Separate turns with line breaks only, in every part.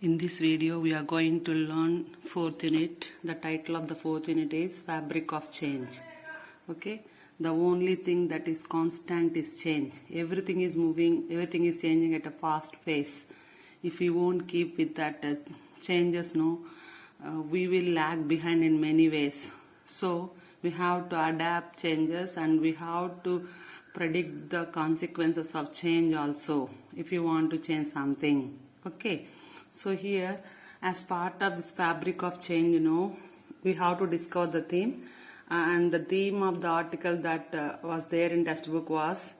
In this video, we are going to learn fourth unit. The title of the fourth unit is Fabric of Change. Okay, the only thing that is constant is change. Everything is moving, everything is changing at a fast pace. If we won't keep with that changes, we will lag behind in many ways. So we have to adapt changes and we have to predict the consequences of change also if you want to change something. Okay. So here, as part of this fabric of change, we have to discover the theme. And the theme of the article that was there in textbook was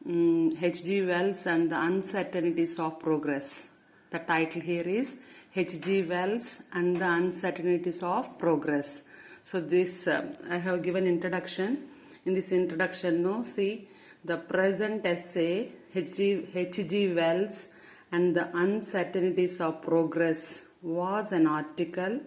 H.G. Wells and the Uncertainties of Progress. The title here is H.G. Wells and the Uncertainties of Progress. So this, I have given introduction. In this introduction, see the present essay, H.G. Wells and the Uncertainties of Progress was an article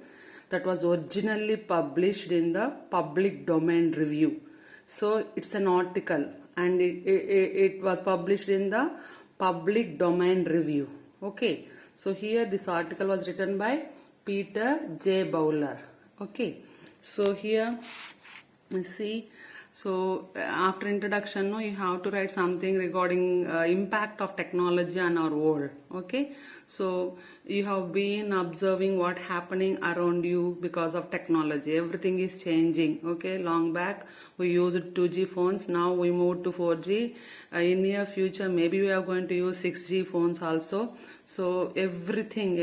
that was originally published in the Public Domain Review. So it's an article and it was published in the Public Domain Review. Okay, so here this article was written by Peter J. Bowler. Okay, so here you see. So after introduction, you have to write something regarding impact of technology on our world. Okay, so you have been observing what happening around you because of technology. Everything is changing. Okay, long back we used 2G phones. Now we moved to 4G. In near future, maybe we are going to use 6G phones also. So everything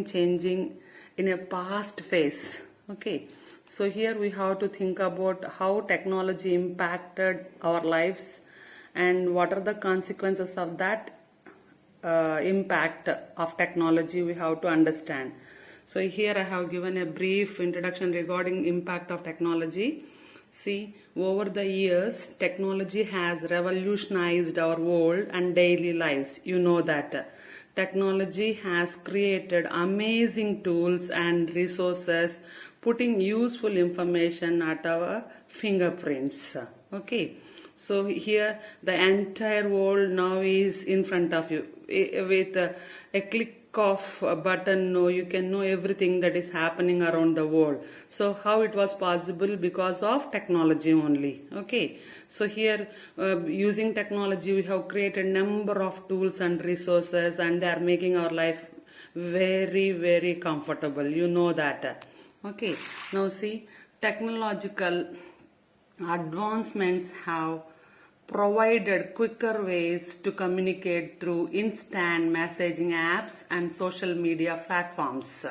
changing in a past phase. Okay. So here we have to think about how technology impacted our lives and what are the consequences of that impact of technology we have to understand. So here I have given a brief introduction regarding impact of technology. See, over the years, technology has revolutionized our world and daily lives. You know that. Technology has created amazing tools and resources, putting useful information at our fingerprints. Okay, so here the entire world now is in front of you. With a click of a button, you can know everything that is happening around the world. So how it was possible? Because of technology only. Okay, so here using technology we have created number of tools and resources and they are making our life very comfortable. You know that. Okay, now see, technological advancements have provided quicker ways to communicate through instant messaging apps and social media platforms.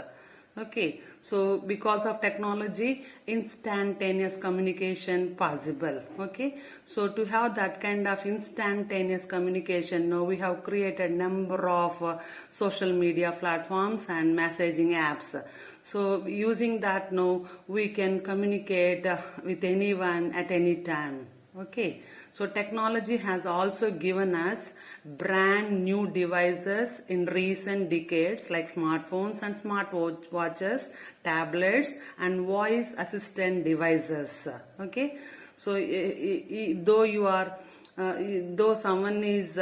Okay, so because of technology, instantaneous communication possible. Okay, so to have that kind of instantaneous communication, now we have created number of social media platforms and messaging apps. So using that now we can communicate with anyone at any time. Okay, so technology has also given us brand new devices in recent decades like smartphones and smartwatches, tablets and voice assistant devices. Okay, so though someone is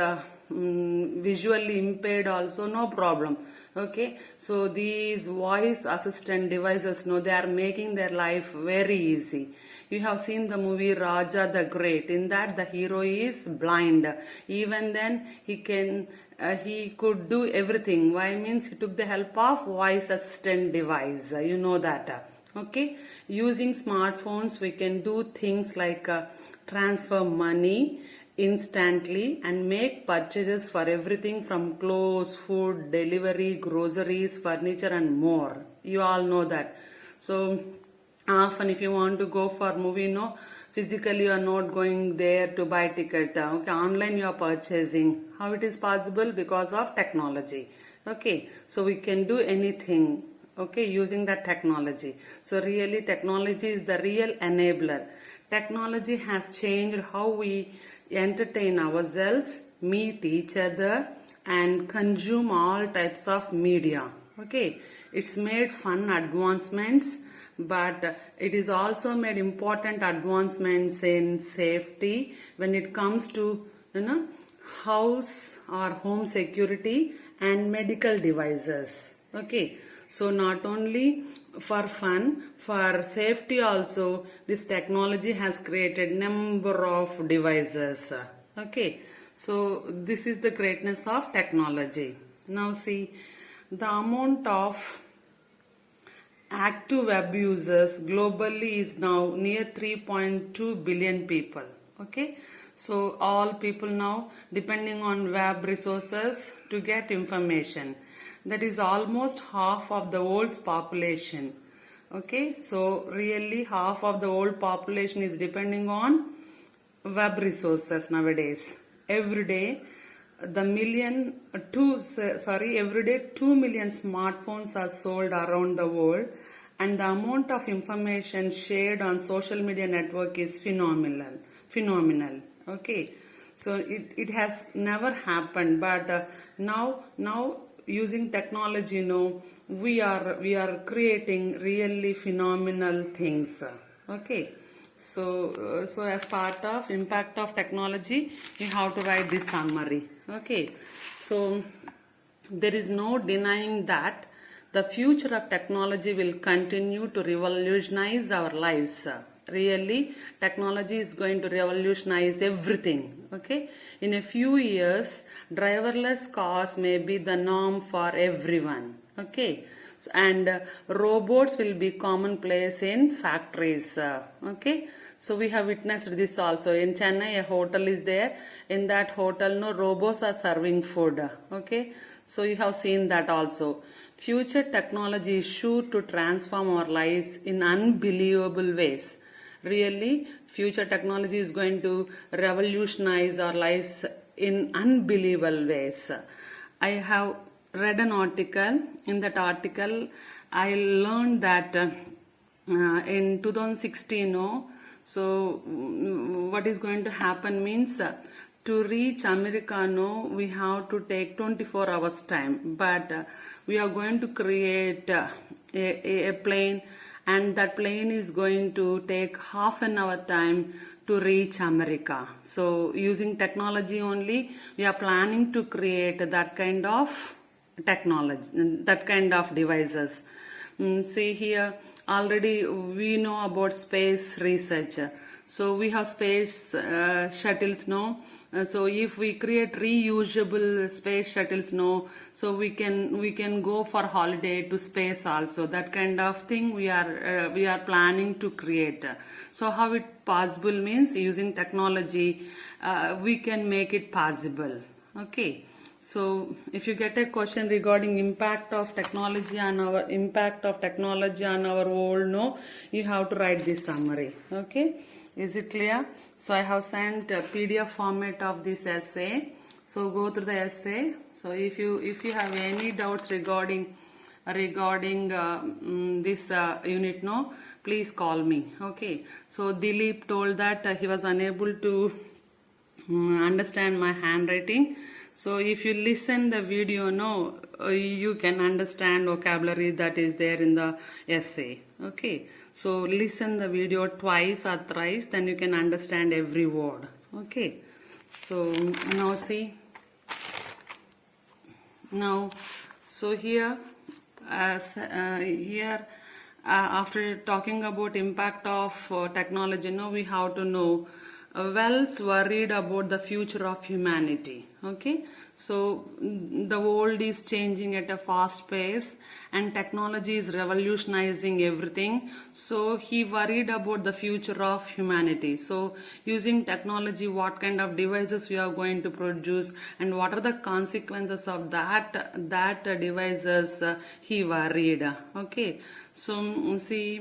visually impaired also, no problem. Okay, so these voice assistant devices, they are making their life very easy. You have seen the movie Raja the Great. In that the hero is blind. Even then he could do everything. Why? Means he took the help of voice assistant device. You know that. Okay, using smartphones we can do things like transfer money instantly and make purchases for everything from clothes, food, delivery, groceries, furniture and more. You all know that. So often if you want to go for movie, physically you are not going there to buy ticket. Okay, online you are purchasing. How it is possible? Because of technology. Okay, so we can do anything. Okay, using that technology. So really technology is the real enabler. Technology has changed how we entertain ourselves, meet each other and consume all types of media. Okay, it's made fun advancements, but it is also made important advancements in safety when it comes to house or home security and medical devices. Okay, so not only for fun, for safety also, this technology has created number of devices. Okay, so this is the greatness of technology. Now see, the amount of active web users globally is now near 3.2 billion people. Okay, so all people now depending on web resources to get information. That is almost half of the world's population. Okay, so really half of the world population is depending on web resources nowadays. Every day every day 2 million smartphones are sold around the world, and the amount of information shared on social media network is phenomenal. Okay, so it has never happened, but now using technology, we are creating really phenomenal things. Okay, so as part of impact of technology, you have to write this summary. Okay, so there is no denying that the future of technology will continue to revolutionize our lives. Really, technology is going to revolutionize everything. Okay, in a few years, driverless cars may be the norm for everyone. Okay, and robots will be commonplace in factories. Okay, so we have witnessed this also. In Chennai, a hotel is there. In that hotel, no robots are serving food. Okay, so you have seen that also. Future technology is sure to transform our lives in unbelievable ways. Really, future technology is going to revolutionize our lives in unbelievable ways. I have read an article. In that article, I learned that in 2016, so what is going to happen means to reach America, we have to take 24 hours time, but we are going to create a plane, and that plane is going to take half an hour time to reach America. So using technology only, we are planning to create that kind of technology, that kind of devices. See here, already we know about space research. So we have space shuttles, so if we create reusable space shuttles, so we can go for holiday to space also. That kind of thing we are planning to create. So how it possible means using technology, we can make it possible. Okay. So if you get a question regarding impact of technology on our world, you have to write this summary. Okay, is it clear? So I have sent a PDF format of this essay. So go through the essay. So if you have any doubts regarding this unit, please call me. Okay. So Dilip told that he was unable to understand my handwriting. So if you listen the video, you can understand vocabulary that is there in the essay. Okay, so listen the video twice or thrice, then you can understand every word. Okay, so now see, so here after talking about impact of technology, we have to know Wells worried about the future of humanity. Okay, so the world is changing at a fast pace and technology is revolutionizing everything. So he worried about the future of humanity. So using technology, what kind of devices we are going to produce and what are the consequences of that devices, he worried. Okay, so see,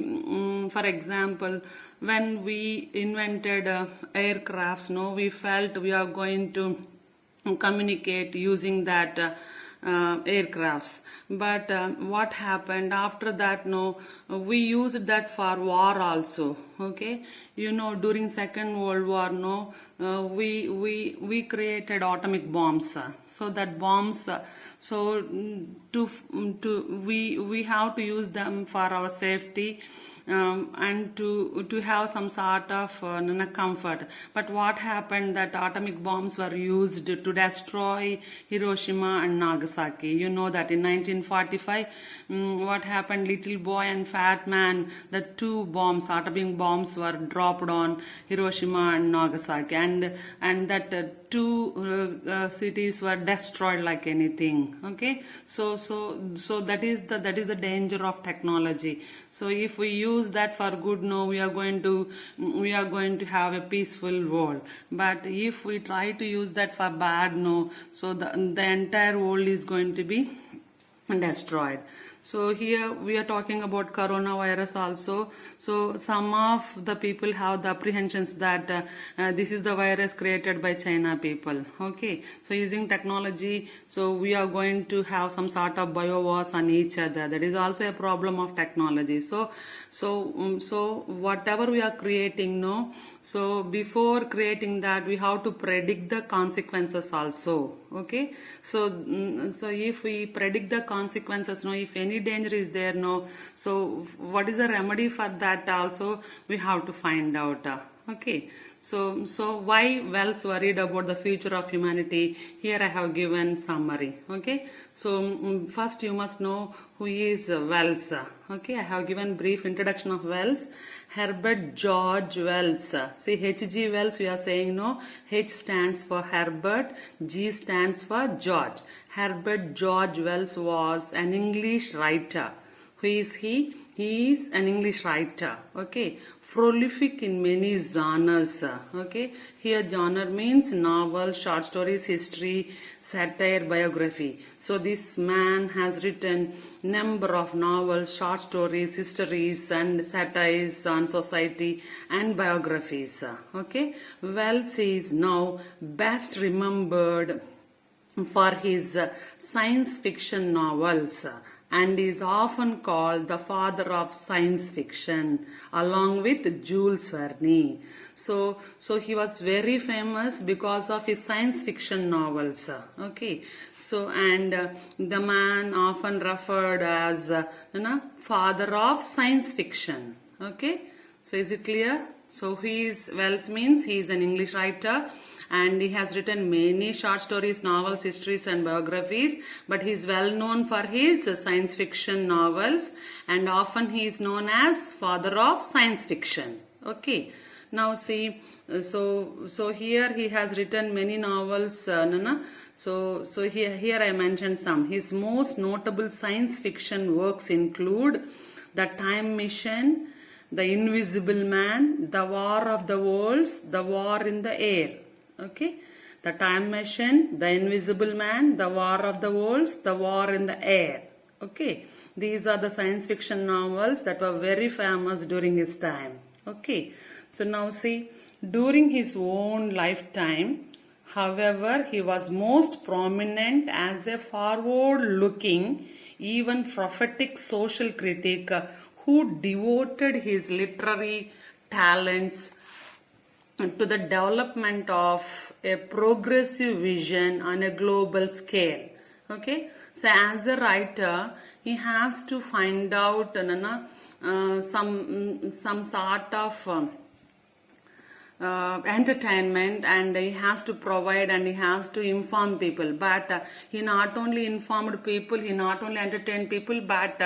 for example, when we invented aircrafts, we felt we are going to communicate using that aircrafts, but what happened after that, we used that for war also. Okay, during Second World War, we created atomic bombs. So that bombs, so we have to use them for our safety. and to have some sort of comfort. But what happened, that atomic bombs were used to destroy Hiroshima and Nagasaki. You know that in 1945, what happened, little boy and fat man, the two bombs, atomic bombs, were dropped on Hiroshima and Nagasaki, and that two cities were destroyed like anything. Okay, so that is the danger of technology. So if we use that for good, no, we are going to have a peaceful world. But if we try to use that for bad, no, so the entire world is going to be destroyed. So here we are talking about coronavirus also. So some of the people have the apprehensions that this is the virus created by China people. Okay, so using technology, so we are going to have some sort of biowars on each other. That is also a problem of technology. So whatever we are creating, no, so before creating that, we have to predict the consequences also. Okay, so if we predict the consequences, no, if any danger is there, no, so what is the remedy for that also we have to find out. Okay, so why Wells worried about the future of humanity? Here I have given summary. Okay, so first you must know who is Wells. Okay, I have given brief introduction of Wells. Herbert George Wells. See, H.G. Wells we are saying, no, H stands for Herbert, G stands for George. Herbert George Wells was an English writer. Who is he? He is an English writer. Okay, prolific in many genres. Okay, here genre means novel, short stories, history, satire, biography. So this man has written number of novels, short stories, histories and satires on society and biographies. Okay, Wells is now best remembered for his science fiction novels and is often called the father of science fiction along with Jules Verne. So he was very famous because of his science fiction novels. Okay, so and the man often referred as father of science fiction. Okay, so is it clear? So Wells means he is an English writer, and he has written many short stories, novels, histories and biographies, but he is well known for his science fiction novels, and often he is known as father of science fiction. Okay, now see, so here he has written many novels. So here I mentioned some. His most notable science fiction works include The Time Machine, The Invisible Man, The War of the Worlds, The War in the Air. Okay, The Time Machine, The Invisible Man, The War of the Worlds, The War in the Air. Okay, these are the science fiction novels that were very famous during his time. Okay, so now see, during his own lifetime, however, he was most prominent as a forward-looking, even prophetic social critic who devoted his literary talents to the development of a progressive vision on a global scale. Okay, so as a writer, he has to find out some sort of entertainment, and he has to provide and he has to inform people. But he not only informed people, he not only entertained people, but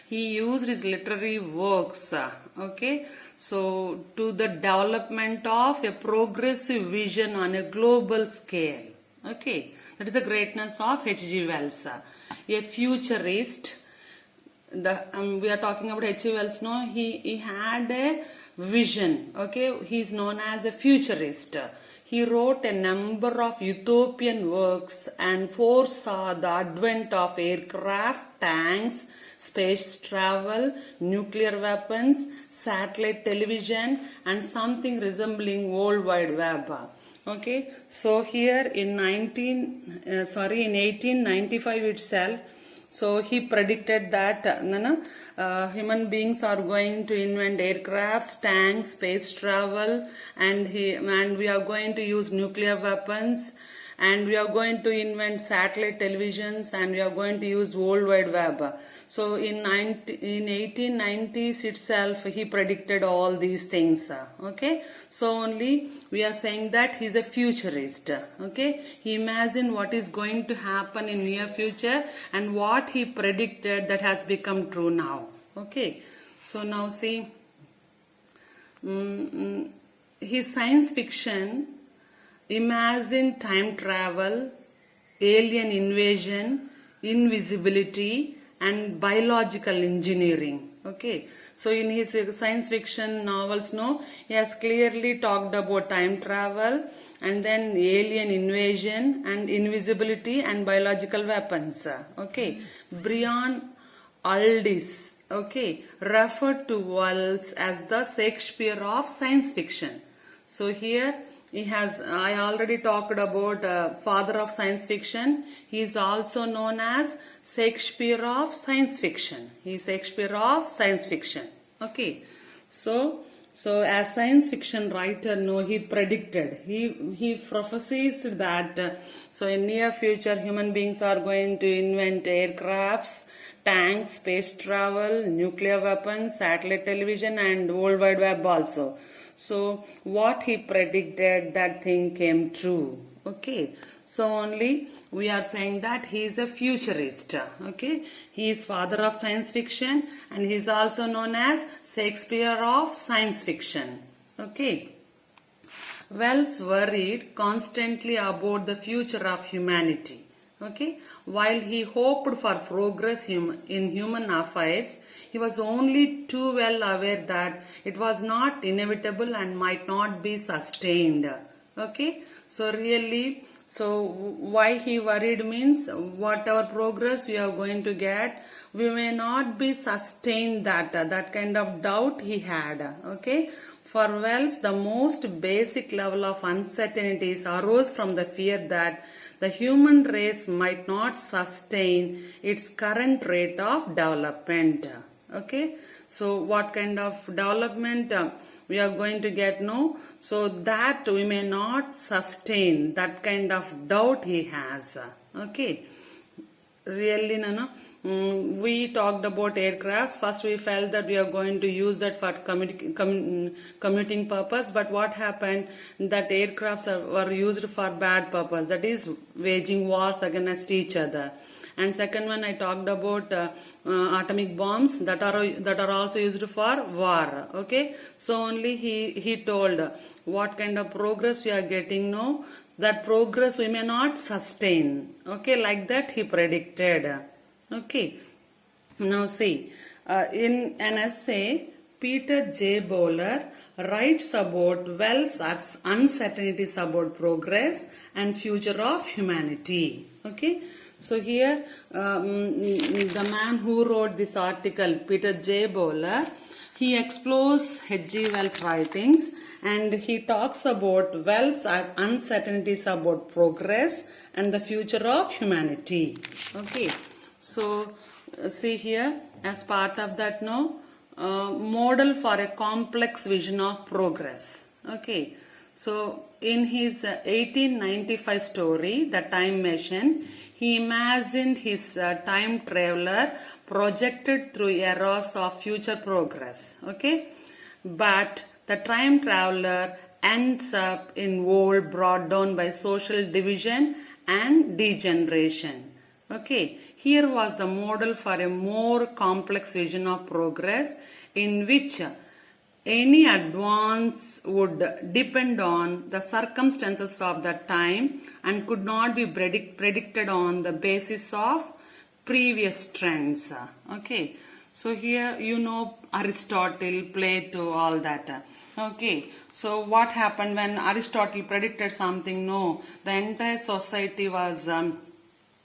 he used his literary works, okay, so to the development of a progressive vision on a global scale. Okay, that is the greatness of H.G. Wells, a futurist. We are talking about H.G. Wells. No, he had a vision. Okay, he is known as a futurist. He wrote a number of utopian works and foresaw the advent of aircraft, tanks, space travel, nuclear weapons, satellite television, and something resembling World Wide Web. Okay, so here in 1895 itself, so he predicted that human beings are going to invent aircrafts, tanks, space travel, and we are going to use nuclear weapons, and we are going to invent satellite televisions, and we are going to use World Wide Web. So in 1890s itself, he predicted all these things. Okay, so only we are saying that he is a futurist. Okay, he imagined what is going to happen in near future and what he predicted that has become true now. Okay, so now see, his science fiction imagined time travel, alien invasion, invisibility, and biological engineering. Okay, so in his science fiction novels, no, he has clearly talked about time travel and then alien invasion and invisibility and biological weapons. Okay, Brian Aldiss, okay, referred to Wells as the Shakespeare of science fiction. So here he has, I already talked about father of science fiction. He is also known as Shakespeare of science fiction. He is Shakespeare of science fiction. Okay, so as science fiction writer, no, he predicted, he prophesied that so in near future human beings are going to invent aircrafts, tanks, space travel, nuclear weapons, satellite television, and World Wide Web also. So what he predicted, that thing came true. Okay, so only we are saying that he is a futurist. Okay, he is father of science fiction and he is also known as Shakespeare of science fiction. Okay, Wells worried constantly about the future of humanity. Okay, while he hoped for progress in human affairs, he was only too well aware that it was not inevitable and might not be sustained. Okay, so really, so why he worried means whatever progress we are going to get, we may not be sustained that kind of doubt he had. Okay, for Wells, the most basic level of uncertainties arose from the fear that the human race might not sustain its current rate of development. Okay, so what kind of development we are going to get, no? So that we may not sustain, that kind of doubt he has. Okay, really, no. We talked about aircrafts. First we felt that we are going to use that for commuting purpose, but what happened, that aircrafts were used for bad purpose, that is waging wars against each other. And second one, I talked about atomic bombs that are also used for war. Okay, so only he told what kind of progress we are getting now, that progress we may not sustain. Okay, like that he predicted. Okay, now see, in an essay, Peter J. Bowler writes about Wells' uncertainties about progress and future of humanity. Okay, so here the man who wrote this article, Peter J. Bowler, he explores H.G. Wells' writings and he talks about Wells' uncertainties about progress and the future of humanity. Okay. So see here, as part of that, no, model for a complex vision of progress. Okay, so in his 1895 story, The Time Machine, he imagined his time traveler projected through eras of future progress. Okay, but the time traveler ends up in world brought down by social division and degeneration. Okay, here was the model for a more complex vision of progress in which any advance would depend on the circumstances of the time and could not be predicted on the basis of previous trends. Okay, so here you know Aristotle, Plato, all that. Okay, so what happened when Aristotle predicted something? No, the entire society was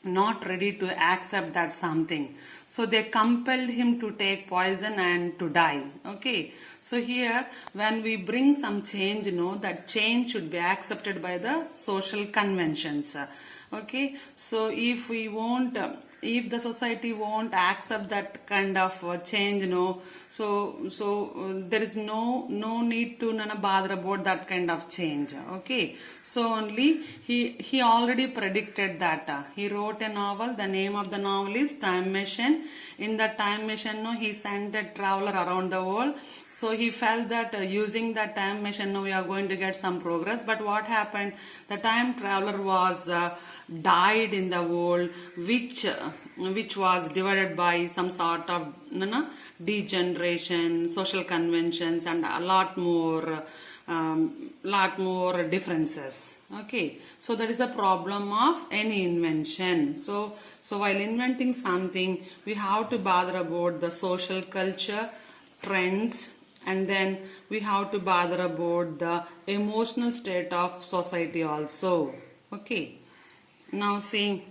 not ready to accept that something. So they compelled him to take poison and to die. Okay, so here when we bring some change, that change should be accepted by the social conventions. Okay, so if we won't, if the society won't accept that kind of change, there is no need to bother about that kind of change. Okay, so only he already predicted that. He wrote a novel. The name of the novel is Time Machine. In the time machine, he sent a traveler around the world. So he felt that using the time machine, we are going to get some progress. But what happened? The time traveler was died in the world, which was divided by some sort of degeneration, social conventions, and a lot more differences. Okay, so that is the problem of any invention. So while inventing something, we have to bother about the social culture trends, and then we have to bother about the emotional state of society also. Okay, now see,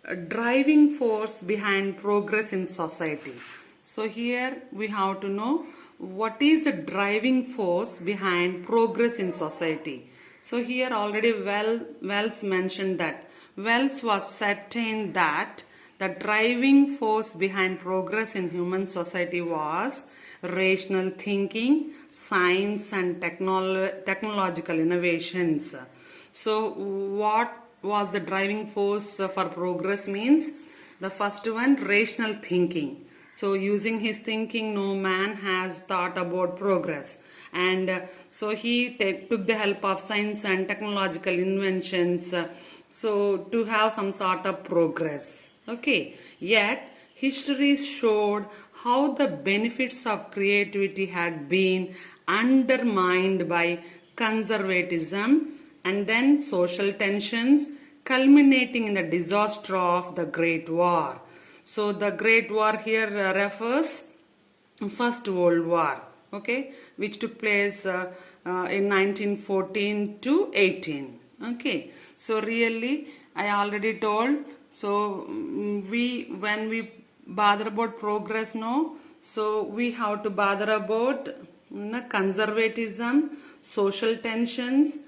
a driving force behind progress in society. So here we have to know what is the driving force behind progress in society. So here already Wells mentioned that. Wells was certain that the driving force behind progress in human society was rational thinking, science, and technological innovations. So what was the driving force for progress means? The first one, rational thinking. So using his thinking, no man has thought about progress. And so he took the help of science and technological inventions so to have some sort of progress. Okay, yet history showed how the benefits of creativity had been undermined by conservatism and then social tensions, culminating in the disaster of the Great War. So the Great War here refers First World War, okay, which took place in 1914 to 18. Okay, so really I already told. So when we bother about progress, so we have to bother about conservatism, social tensions.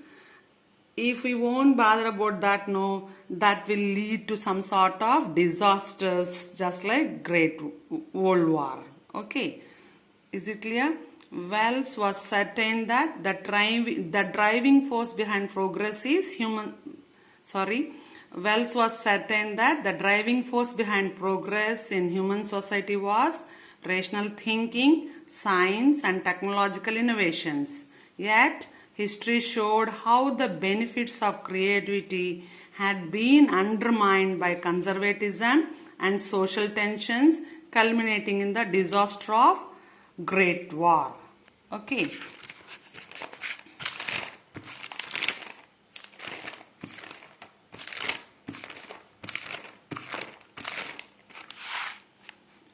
If we won't bother about that, that will lead to some sort of disasters, just like Great World War. Okay, is it clear? Wells was certain that the driving force behind progress is Wells was certain that the driving force behind progress in human society was rational thinking, science, and technological innovations. Yet, history showed how the benefits of creativity had been undermined by conservatism and social tensions, culminating in the disaster of Great War. Okay.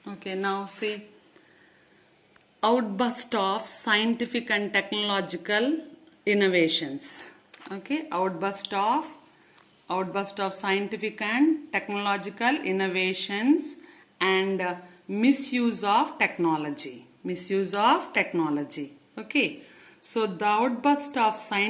Okay, now see, outburst of scientific and technological innovations. Okay, outburst of scientific and technological innovations and misuse of technology. Okay, so the outburst of scientific